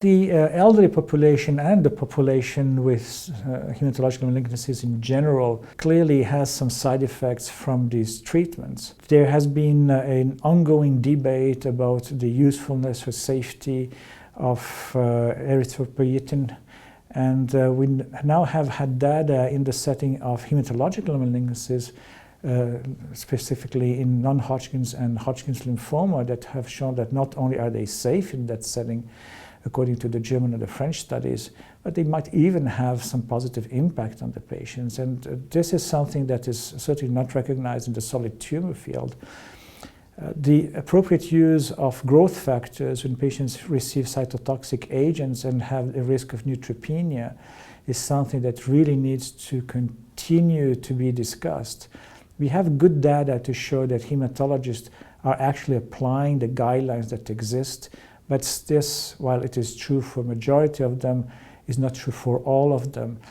The elderly population and the population with hematological malignancies in general clearly has some side effects from these treatments. There has been an ongoing debate about the usefulness or safety of erythropoietin, and we now have had data in the setting of hematological malignancies, specifically in non-Hodgkin's and Hodgkin's lymphoma, that have shown that not only are they safe in that setting, according to the German and the French studies, but they might even have some positive impact on the patients. And this is something that is certainly not recognized in the solid tumor field. The appropriate use of growth factors when patients receive cytotoxic agents and have a risk of neutropenia is something that really needs to continue to be discussed. We have good data to show that hematologists are actually applying the guidelines that exist. But this, while it is true for a majority of them, is not true for all of them.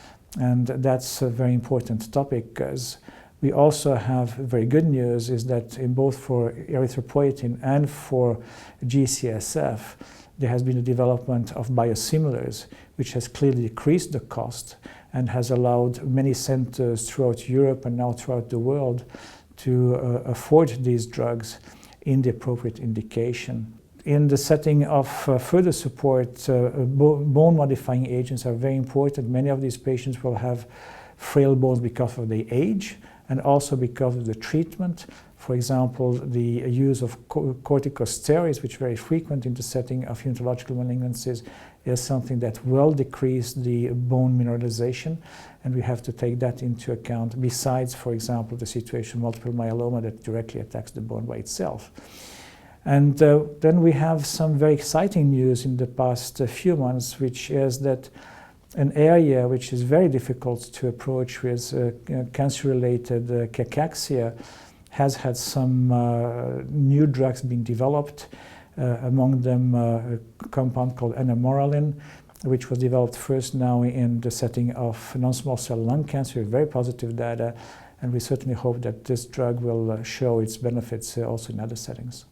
And that's a very important topic, because we also have very good news is that in both for erythropoietin and for G-CSF, there has been a development of biosimilars, which has clearly decreased the cost and has allowed many centers throughout Europe and now throughout the world to afford these drugs in the appropriate indication. In the setting of further support, bone-modifying agents are very important. Many of these patients will have frail bones because of their age and also because of the treatment. For example, the use of corticosteroids, which is very frequent in the setting of hematological malignancies, is something that will decrease the bone mineralization, and we have to take that into account, besides, for example, the situation of multiple myeloma that directly attacks the bone by itself. And then we have some very exciting news in the past few months, which is that an area which is very difficult to approach with cancer-related cachexia has had some new drugs being developed, among them a compound called enamorelin, which was developed first now in the setting of non-small cell lung cancer, very positive data, and we certainly hope that this drug will show its benefits also in other settings.